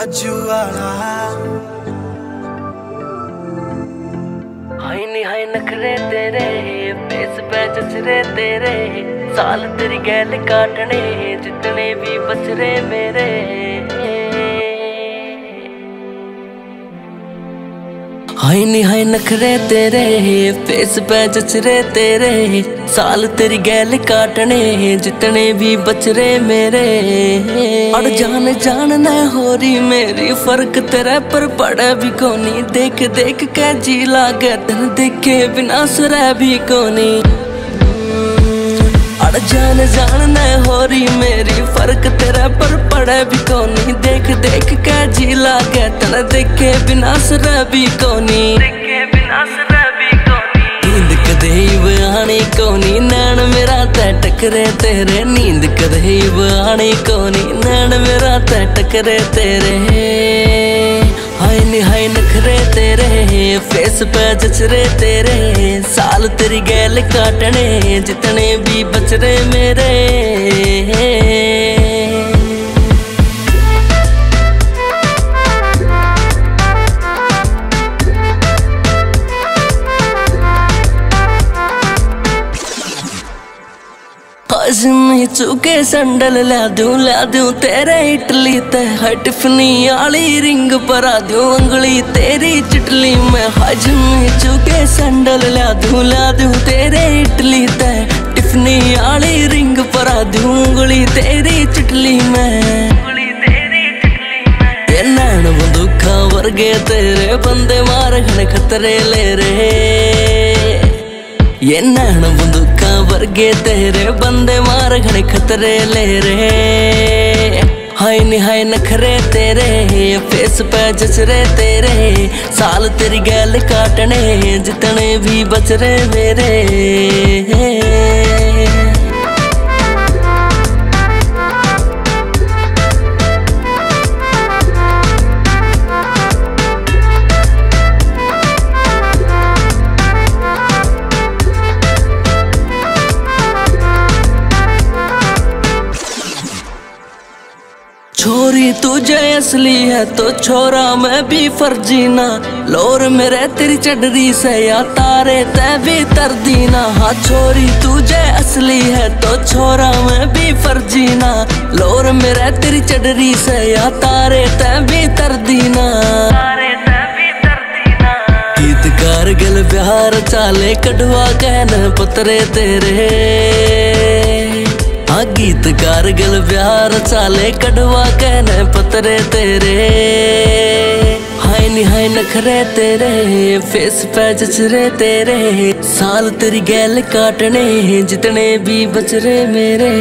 राजू वाला हाय नी हाय नखरे तेरे फेस पे जचरे तेरे साल तेरी गैल काटने जितने भी बचरे मेरे। हाय नी हाय नखरे तेरे फेस पे जचरे तेरे साल तेरी गैल काटने जितने भी बचरे मेरे। अड़ जान जान न हो रही मेरी फर्क तेरे पर पड़े भी कोनी देख देख के जी लागे तन देखे बिना सुरह भी कोनी। अड़ जान जान न हो रही मेरी फर्क तेरे पर पड़े भी कोनी देख देख के जी लागे तन देखे बिना सुरह भी कोनी। नींद कदे आनी कोनी नैन मेरा ते टकरे तेरे नींद कदे आनी कोनी नैन मेरा ते टकरे तेरे। हाय नी हाय नखरे तेरे फेस पे जचरे तेरे साल तेरी गैल काटने जितने भी बचरे मेरे। आज नहीं चुके संडल ला दूं तेरे इटली ते टिफनी आली रिंग परा दूं उंगली तेरी चिटली में। आज नहीं चुके संडल ला दूं तेरे इटली ते टिफनी आली रिंग परा दूं उंगली तेरी चिटली में। नैन बंदूखा वर्गे तेरे बंदे मारने खतरे ले रे ये नैन बंदूखा वर्गे तेरे बंदे मार घने खतरे ले रे। हाय नी हाय नखरे तेरे फेस पे जचरे तेरे साल तेरी गैल काटने जितने भी बचरे मेरे। छोरी तुझे असली है तो छोरा मैं भी फर्जी ना लोर मेरे तेरी चढ़री से या तारे तै भी तरदी ना। हाँ छोरी तुझे असली है तो छोरा मैं भी फर्जी ना लोर मेरे तेरी चढ़री से या तारे तै भी तरदी ना। गीत कारगिल बिहार चाले कढ़वा कहन पतरे तेरे गीत कारगिल बिहार चाले कढ़वा कहने पतरे तेरे। हाय नी हाय नखरे तेरे फेस पे जचरे तेरे साल तेरी गैल काटने जितने भी बचरे मेरे।